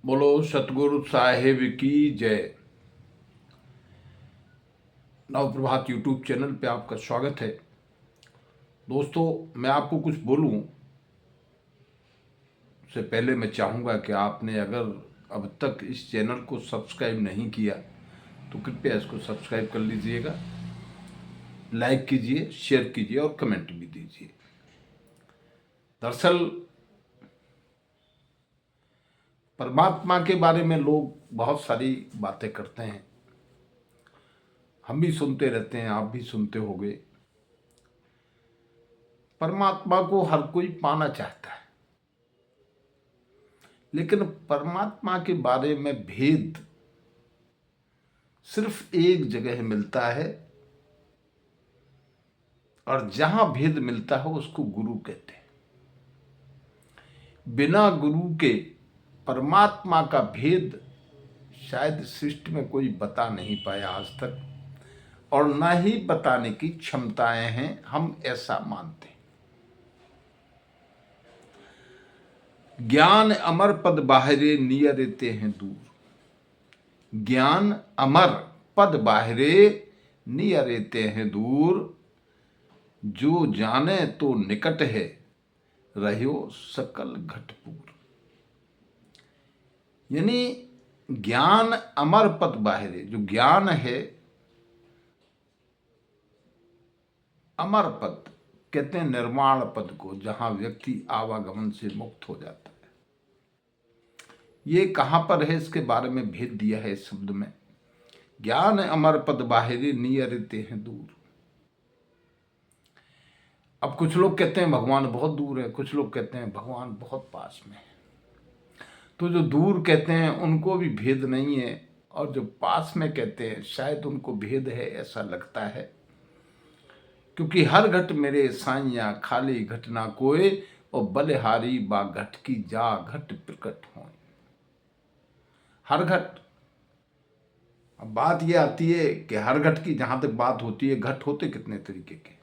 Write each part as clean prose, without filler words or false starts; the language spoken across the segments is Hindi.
बोलो सतगुरु साहिब की जय। नवप्रभात यूट्यूब चैनल पे आपका स्वागत है। दोस्तों, मैं आपको कुछ बोलूं उससे पहले मैं चाहूँगा कि आपने अगर अब तक इस चैनल को सब्सक्राइब नहीं किया तो कृपया इसको सब्सक्राइब कर लीजिएगा, लाइक कीजिए, शेयर कीजिए और कमेंट भी दीजिए। दरअसल परमात्मा के बारे में लोग बहुत सारी बातें करते हैं, हम भी सुनते रहते हैं, आप भी सुनते होंगे। परमात्मा को हर कोई पाना चाहता है, लेकिन परमात्मा के बारे में भेद सिर्फ एक जगह मिलता है, और जहां भेद मिलता है उसको गुरु कहते हैं। बिना गुरु के परमात्मा का भेद शायद सृष्टि में कोई बता नहीं पाया आज तक, और ना ही बताने की क्षमताएं हैं, हम ऐसा मानते हैं। ज्ञान अमर पद बाहरे नियरते हैं दूर। ज्ञान अमर पद बाहरे नियरते हैं दूर। जो जाने तो निकट है, रह्यो सकल घटपूर। यानी ज्ञान अमर पद बाहरे, जो ज्ञान है अमर पद कहते हैं, निर्वाण पद को, जहां व्यक्ति आवागमन से मुक्त हो जाता है। ये कहां पर है, इसके बारे में भेद दिया है इस शब्द में। ज्ञान अमर पद बाहरे नियरते हैं दूर। अब कुछ लोग कहते हैं भगवान बहुत दूर है, कुछ लोग कहते हैं भगवान बहुत पास में है। तो जो दूर कहते हैं उनको भी भेद नहीं है, और जो पास में कहते हैं शायद उनको भेद है, ऐसा लगता है। क्योंकि हर घट मेरे साइया खाली घट ना कोय, और बलिहारी बा घट की जा घट प्रकट हो। हर घट, अब बात यह आती है कि हर घट की जहां तक बात होती है, घट होते कितने तरीके के,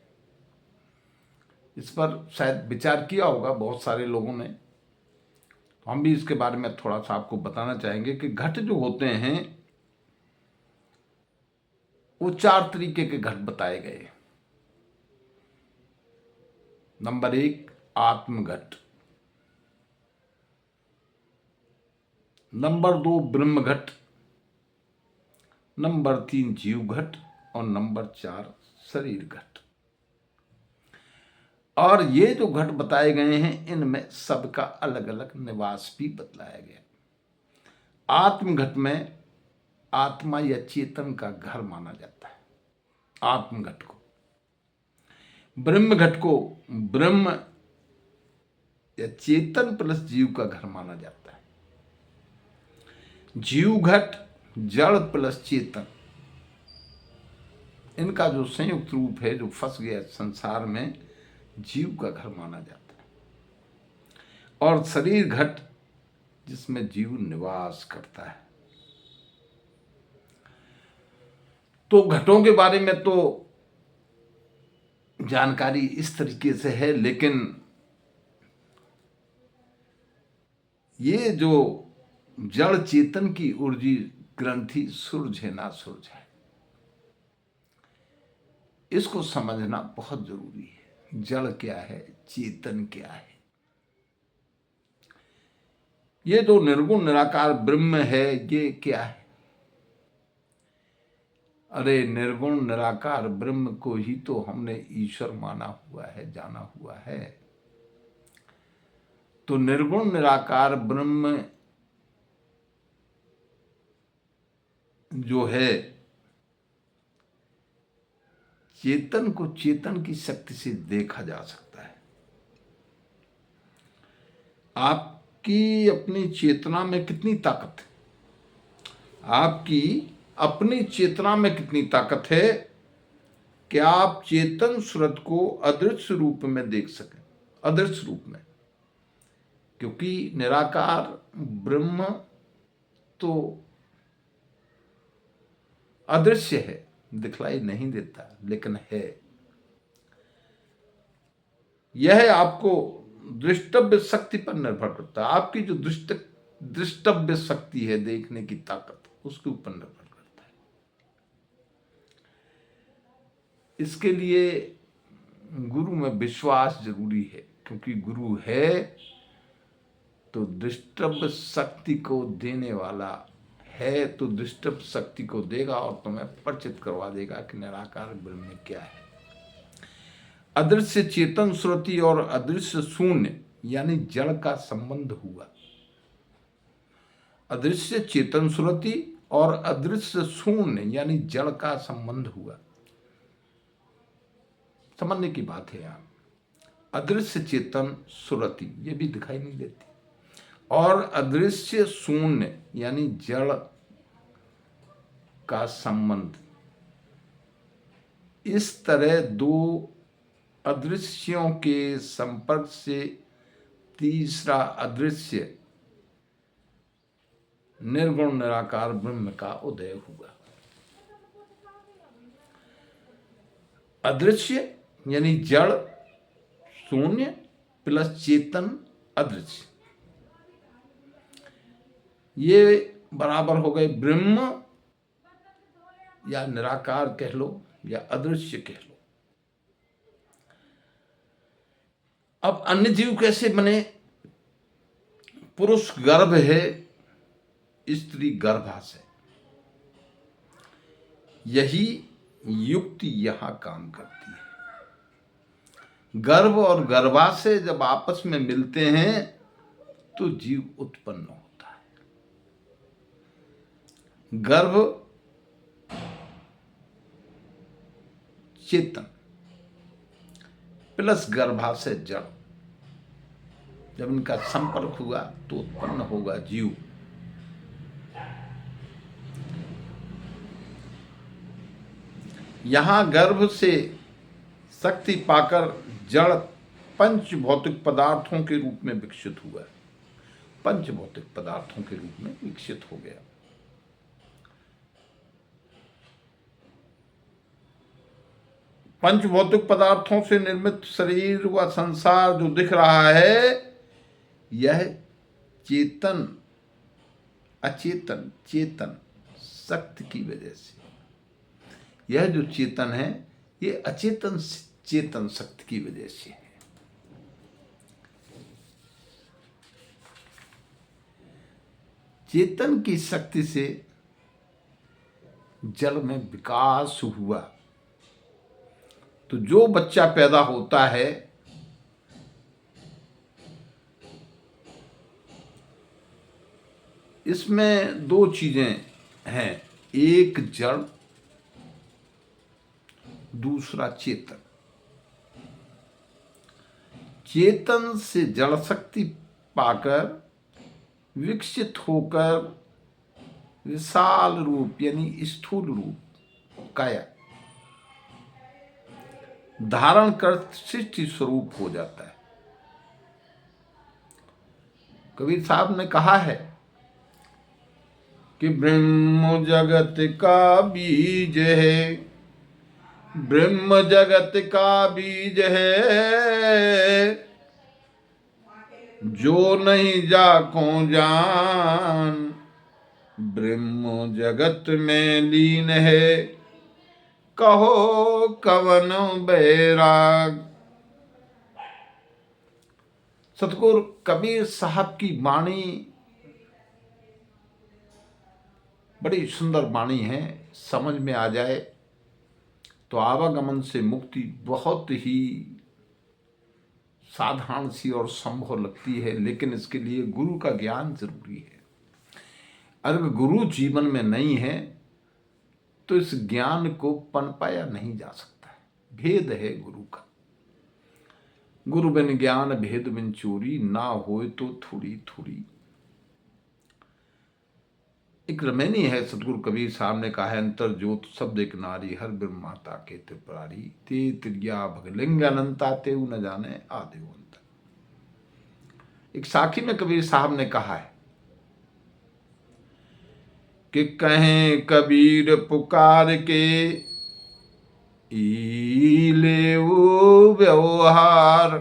इस पर शायद विचार किया होगा बहुत सारे लोगों ने। तो हम भी इसके बारे में थोड़ा सा आपको बताना चाहेंगे कि घट जो होते हैं वो 4 तरीके के घट बताए गए। नंबर 1 आत्मघट, नंबर 2 ब्रह्म घट, नंबर 3 जीव घट, और नंबर 4 शरीर घट। और ये जो घट बताए गए हैं इनमें सबका अलग अलग निवास भी बतलाया गया। आत्मघट में आत्मा या चेतन का घर माना जाता है, आत्मघट को। ब्रह्म घट को ब्रह्म या चेतन प्लस जीव का घर माना जाता है। जीव घट जड़ प्लस चेतन, इनका जो संयुक्त रूप है, जो फंस गया संसार में, जीव का घर माना जाता है। और शरीर घट जिसमें जीव निवास करता है। तो घटों के बारे में तो जानकारी इस तरीके से है, लेकिन ये जो जड़ चेतन की ऊर्जी ग्रंथि सुलझे ना सुलझे, इसको समझना बहुत जरूरी है। जड़ क्या है, चेतन क्या है। ये जो निर्गुण निराकार ब्रह्म है, ये क्या है? अरे निर्गुण निराकार ब्रह्म को ही तो हमने ईश्वर माना हुआ है, जाना हुआ है। तो निर्गुण निराकार ब्रह्म जो है, चेतन को चेतन की शक्ति से देखा जा सकता है। आपकी अपनी चेतना में कितनी ताकत है, आपकी अपनी चेतना में कितनी ताकत है कि आप चेतन सूरत को अदृश्य रूप में देख सकें, अदृश्य रूप में। क्योंकि निराकार ब्रह्म तो अदृश्य है, दिखलाई नहीं देता, लेकिन है। यह आपको दृष्टव्य शक्ति पर निर्भर करता है। आपकी जो दृष्टव्य शक्ति है, देखने की ताकत, उसके ऊपर निर्भर करता है। इसके लिए गुरु में विश्वास जरूरी है, क्योंकि गुरु है तो दृष्टव्य शक्ति को देने वाला है, तो दृष्टव्य शक्ति को देगा और तुम्हें परिचित करवा देगा कि निराकार ब्रह्म क्या है। अदृश्य चेतन श्रुति और अदृश्य शून्य यानी जड़ का संबंध हुआ। अदृश्य चेतन श्रुति और अदृश्य शून्य यानी जड़ का संबंध हुआ। समझने की बात है यहाँ। अदृश्य चेतन श्रुति ये भी दिखाई नहीं देती, और अदृश्य शून्य यानी जड़ का संबंध। इस तरह दो अदृश्यों के संपर्क से तीसरा अदृश्य निर्गुण निराकार ब्रह्म का उदय हुआ। अदृश्य यानी जड़ शून्य प्लस चेतन अदृश्य, ये बराबर हो गए ब्रह्म या निराकार कह लो या अदृश्य कह लो। अब अन्य जीव कैसे बने? पुरुष गर्भ है, स्त्री गर्भा से। यही युक्ति यहां काम करती है। गर्भ और गर्भाशय जब आपस में मिलते हैं तो जीव उत्पन्न होता है। गर्भ चेतन प्लस गर्भाशय जड़, जब इनका संपर्क हुआ तो उत्पन्न होगा जीव। यहां गर्भ से शक्ति पाकर जड़ पंच भौतिक पदार्थों के रूप में विकसित हुआ, पंच भौतिक पदार्थों के रूप में विकसित हो गया। पंच भौतिक पदार्थों से निर्मित शरीर व संसार जो दिख रहा है, यह चेतन अचेतन चेतन शक्ति की वजह से, यह जो चेतन है ये अचेतन चेतन शक्ति की वजह से है। चेतन की शक्ति से जल में विकास हुआ। तो जो बच्चा पैदा होता है इसमें दो चीजें हैं, एक जड़ दूसरा चेतन। चेतन से जड़ शक्ति पाकर विकसित होकर विशाल रूप यानी स्थूल रूप काया धारण कर सृष्टि स्वरूप हो जाता है। कबीर साहब ने कहा है कि ब्रह्म जगत का बीज है, ब्रह्म जगत का बीज है, जो नहीं जाको जान, ब्रह्म जगत में लीन है, कहो कवन बैराग। सतगुरु कबीर साहब की वाणी बड़ी सुंदर वाणी है। समझ में आ जाए तो आवागमन से मुक्ति बहुत ही साधारण सी और संभव लगती है, लेकिन इसके लिए गुरु का ज्ञान जरूरी है। अगर गुरु जीवन में नहीं है तो इस ज्ञान को पनपाया नहीं जा सकता है। भेद है गुरु का। गुरु बिन ज्ञान भेद बिन चोरी, ना होए तो थोड़ी थोड़ी। एक रमैनी है, सतगुरु कबीर साहब ने कहा है, अंतर ज्योत शब्द एक नारी, हर ब्रह्म माता के त्रिपुरारी, ते त्रिया भगलिंग अनंता तेऊ न जाने आदेव अंत। एक साखी में कबीर साहब ने कहा है कि कहें कबीर पुकार के ई ले वो व्यवहार,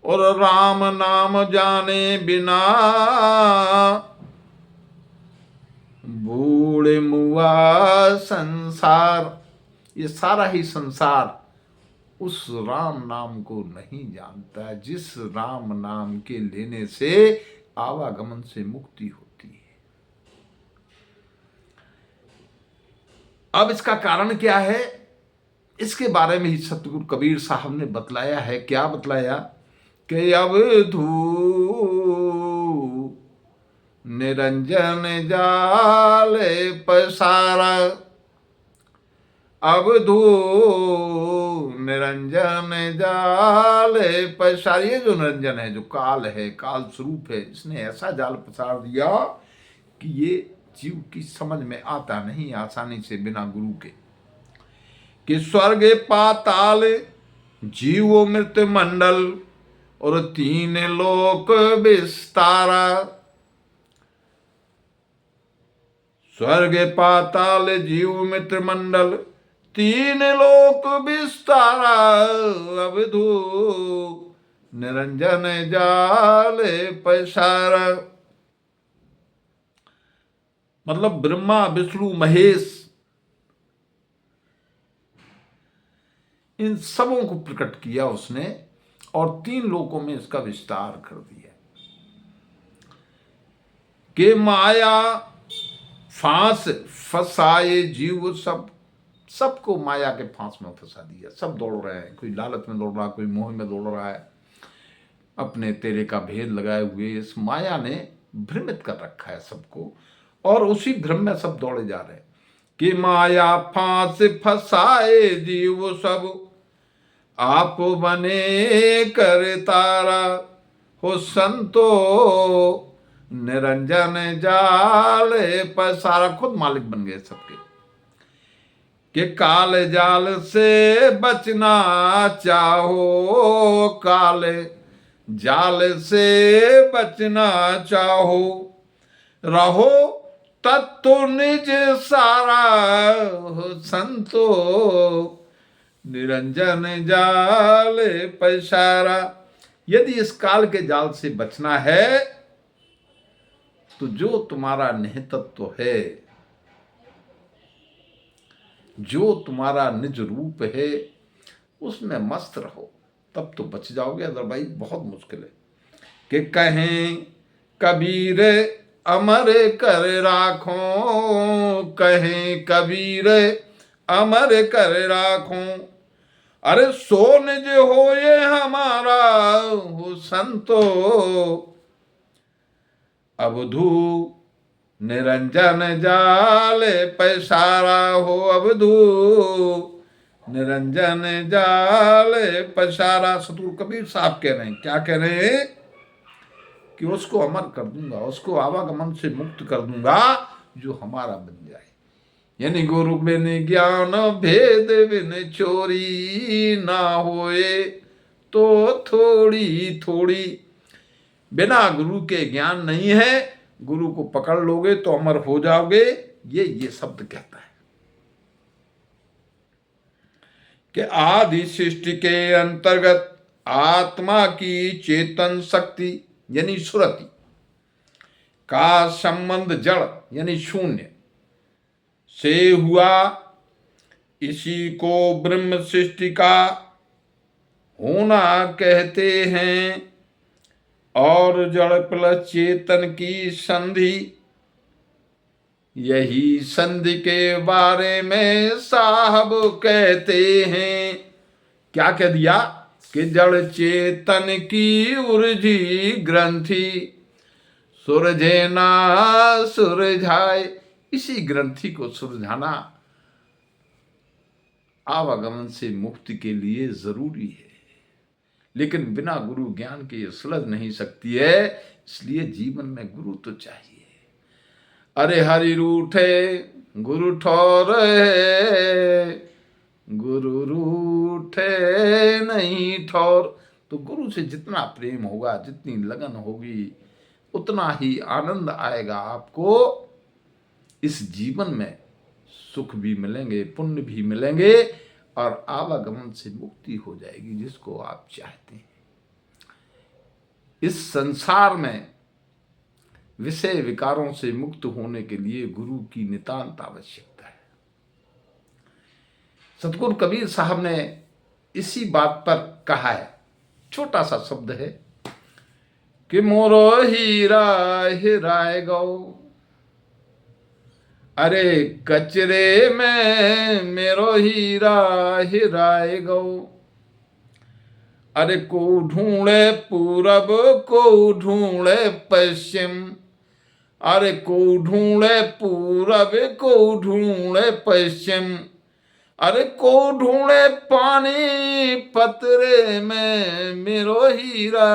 और राम नाम जाने बिना बूढ़े मुआ संसार। ये सारा ही संसार उस राम नाम को नहीं जानता जिस राम नाम के लेने से आवागमन से मुक्ति होती है। अब इसका कारण क्या है, इसके बारे में ही सतगुरु कबीर साहब ने बतलाया है। क्या बतलाया कि अवधू निरंजन जाले पसारा, अवधू निरंजन जाले पसारा। ये जो निरंजन है, जो काल है, काल स्वरूप है, इसने ऐसा जाल पसार दिया कि ये जीव की समझ में आता नहीं आसानी से बिना गुरु के। कि स्वर्ग पाताल जीव मृत मंडल और 3 लोक विस्तारा। स्वर्ग पाताल जीव मित्र मंडल 3 लोक विस्तारा, अवधू निरंजन जाले पसारा। मतलब ब्रह्मा विष्णु महेश इन सबों को प्रकट किया उसने और 3 लोकों में इसका विस्तार कर दिया। कि माया फांस फसाए जीव, सबको माया के फांस में फंसा दिया। सब दौड़ रहे हैं, कोई लालच में दौड़ रहा है, कोई मोह में दौड़ रहा है, अपने तेरे का भेद लगाए हुए इस माया ने भ्रमित कर रखा है सबको और उसी भ्रम में सब दौड़े जा रहे हैं। कि माया फांस फसाए जीव सब, आप बने कर तारा, हो संतो निरंजन जाले पसारा। खुद मालिक बन गए सबके। कि काल जाल से बचना चाहो, काले जाल से बचना चाहो, रहो तत्व निज सारा, हो संतो निरंजन जाले पसारा। यदि इस काल के जाल से बचना है तो जो तुम्हारा निहितत्व है, जो तुम्हारा निज रूप है, उसमें मस्त रहो, तब तो बच जाओगे, अदरवाइज बहुत मुश्किल है। कि कहें कबीर अमर कर राखो, कहें कबीर अमर कर राखो, अरे सो निज हो ये हमारा, हो संतो अवधू निरंजन जाले पसारा, हो अवधू निरंजन जाले पसारा। सतगुरु कबीर साहब कह रहे हैं, क्या कह रहे हैं? कि उसको अमर कर दूंगा, उसको आवागमन से मुक्त कर दूंगा जो हमारा बन जाए। यानी गुरु बिन ज्ञान भेद बिन चोरी, ना होए तो थोड़ी थोड़ी। बिना गुरु के ज्ञान नहीं है, गुरु को पकड़ लोगे तो अमर हो जाओगे। ये शब्द कहता है कि आदि सृष्टि के अंतर्गत आत्मा की चेतन शक्ति यानी सुरति का संबंध जड़ यानी शून्य से हुआ, इसी को ब्रह्म सृष्टि का होना कहते हैं। और जड़ प्लस चेतन की संधि, यही संधि के बारे में साहब कहते हैं। क्या कह दिया? कि जड़ चेतन की ऊर्जी ग्रंथि, सुलझे ना सुलझाए। इसी ग्रंथि को सुलझाना आवागमन से मुक्ति के लिए जरूरी है, लेकिन बिना गुरु ज्ञान के ये सुलझ नहीं सकती है। इसलिए जीवन में गुरु तो चाहिए। अरे हरि रूठे गुरु ठौर है, गुरु रूठे नहीं ठौर। तो गुरु से जितना प्रेम होगा, जितनी लगन होगी, उतना ही आनंद आएगा आपको। इस जीवन में सुख भी मिलेंगे, पुण्य भी मिलेंगे और आवागमन से मुक्ति हो जाएगी जिसको आप चाहते हैं। इस संसार में विषय विकारों से मुक्त होने के लिए गुरु की नितांत आवश्यकता है। सतगुरु कबीर साहब ने इसी बात पर कहा है, छोटा सा शब्द है कि मोरो हीरा हिराए गौ, अरे कचरे में मेरो हीरा हिराए गौ, अरे को ढूंढे पूरब को ढूंढे पश्चिम, अरे को ढूंढे पूरब को ढूंढे पश्चिम, अरे को ढूंढे पानी पतरे में मेरो हीरा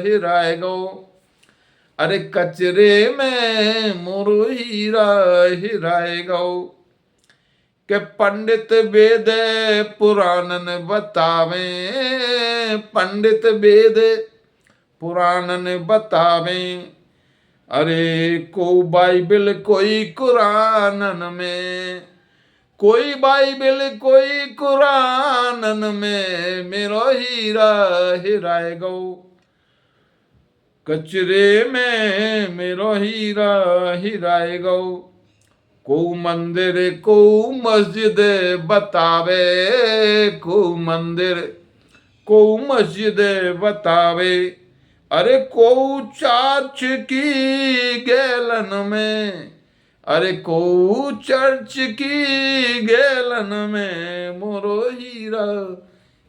हिराए गो, अरे कचरे में मोरो हीरा हिराए गो। के पंडित वेद पुराणन बतावे, पंडित वेद पुराणन बतावे, अरे को बाइबल कोई कुरानन में, कोई बाइबल कोई कुरानन में मेरो हीरा हिराए गो, कचरे में मेरो हीरा हिराए गो। को मंदिर को मस्जिद बतावे, को मंदिर को मस्जिद बतावे, अरे को चाच की गैलन में, अरे को चर्च की गैलन में मोरो हीरा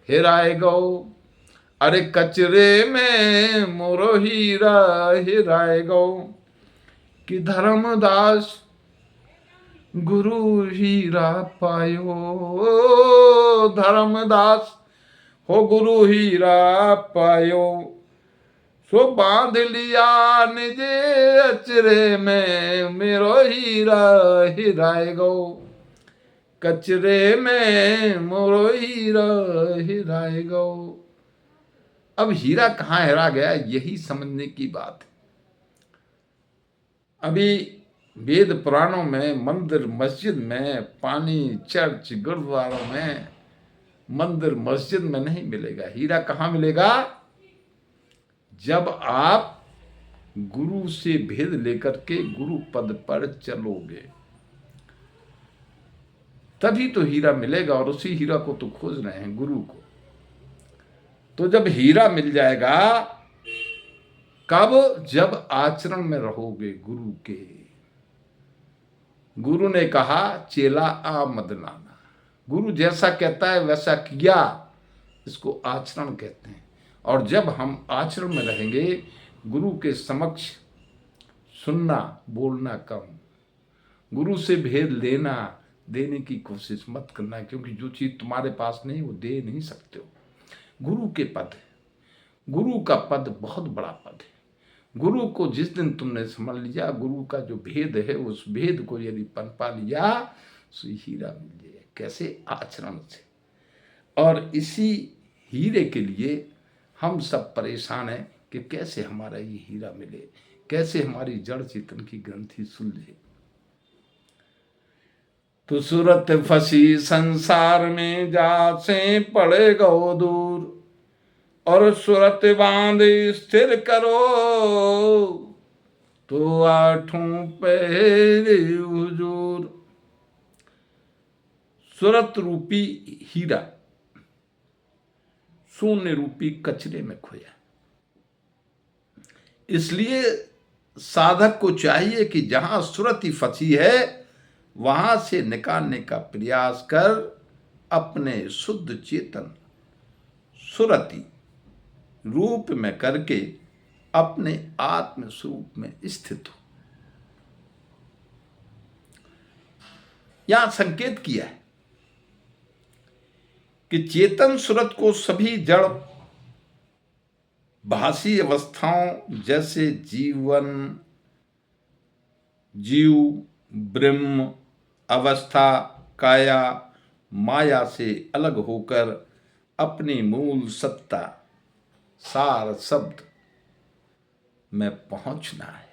हिराए गो, अरे कचरे में मोरो हीरा हिराए गो। कि धर्मदास गुरु हीरा पायो, धर्मदास हो गुरु हीरा पायो, सो बांध लिया निजे अचरे में मेरो हीरा हिराए गो, कचरे में मोरो हीरा हिराए गो। अब हीरा कहाँ हेरा गया, यही समझने की बात है। अभी वेद पुराणों में, मंदिर मस्जिद में, पानी चर्च गुरुद्वारों में, मंदिर मस्जिद में नहीं मिलेगा। हीरा कहाँ मिलेगा? जब आप गुरु से भेद लेकर के गुरु पद पर चलोगे, तभी तो हीरा मिलेगा। और उसी हीरा को तो खोज रहे हैं, गुरु को। तो जब हीरा मिल जाएगा कब? जब आचरण में रहोगे गुरु के। गुरु ने कहा चेला आमद लाना, गुरु जैसा कहता है वैसा किया, इसको आचरण कहते हैं। और जब हम आचरण में रहेंगे, गुरु के समक्ष सुनना बोलना कम, गुरु से भेद लेना देने की कोशिश मत करना, क्योंकि जो चीज तुम्हारे पास नहीं वो दे नहीं सकते हो। गुरु के पद, गुरु का पद बहुत बड़ा पद है। गुरु को जिस दिन तुमने समझ लिया, गुरु का जो भेद है, उस भेद को यदि पनपा लिया, तो हीरा मिल जाए। कैसे? आचरण से। और इसी हीरे के लिए हम सब परेशान हैं कि कैसे हमारा ये हीरा मिले, कैसे हमारी जड़ चेतन की ग्रंथि सुलझे। तो सूरत फंसी संसार में जासे पड़े गो दूर, और सूरत बांध स्थिर करो, तो आठों पहरे हुजूर। सूरत रूपी हीरा शून्य रूपी कचरे में खोया। इसलिए साधक को चाहिए कि जहां सूरत ही फंसी है, वहां से निकालने का प्रयास कर अपने शुद्ध चेतन सुरति रूप में करके अपने आत्म स्वरूप में स्थित हो। यहां संकेत किया है कि चेतन सूरत को सभी जड़ भासी अवस्थाओं जैसे जीवन, जीव, ब्रह्म अवस्था, काया, माया से अलग होकर अपनी मूल सत्ता सार शब्द में पहुंचना है।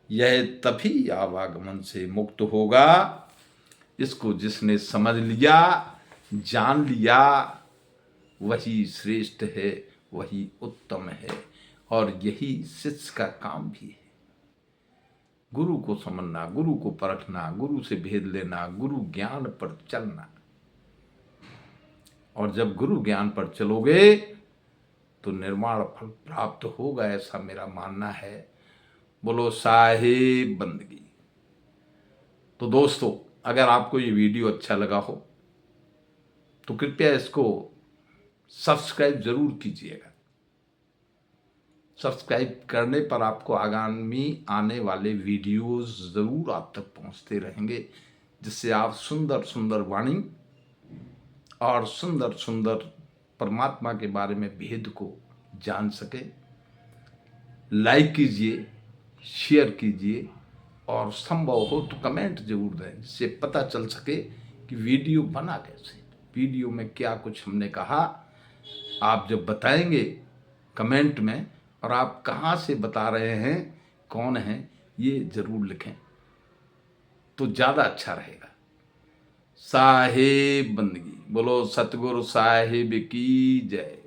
यह तभी आवागमन से मुक्त होगा। इसको जिसने समझ लिया, जान लिया, वही श्रेष्ठ है, वही उत्तम है। और यही शिष्य का काम भी है। गुरु को समझना, गुरु को परखना, गुरु से भेद लेना, गुरु ज्ञान पर चलना। और जब गुरु ज्ञान पर चलोगे तो निर्वाण फल प्राप्त होगा, ऐसा मेरा मानना है। बोलो साहिब बंदगी। तो दोस्तों, अगर आपको ये वीडियो अच्छा लगा हो तो कृपया इसको सब्सक्राइब जरूर कीजिएगा। सब्सक्राइब करने पर आपको आगामी आने वाले वीडियोस जरूर आप तक पहुंचते रहेंगे, जिससे आप सुंदर सुंदर वाणी और सुंदर सुंदर परमात्मा के बारे में भेद को जान सके। लाइक कीजिए, शेयर कीजिए और संभव हो तो कमेंट जरूर दें, जिससे पता चल सके कि वीडियो बना कैसे, वीडियो में क्या कुछ हमने कहा। आप जब बताएंगे कमेंट में, और आप कहाँ से बता रहे हैं, कौन हैं, ये जरूर लिखें तो ज़्यादा अच्छा रहेगा। साहिब बंदगी। बोलो सतगुरु साहिब की जय।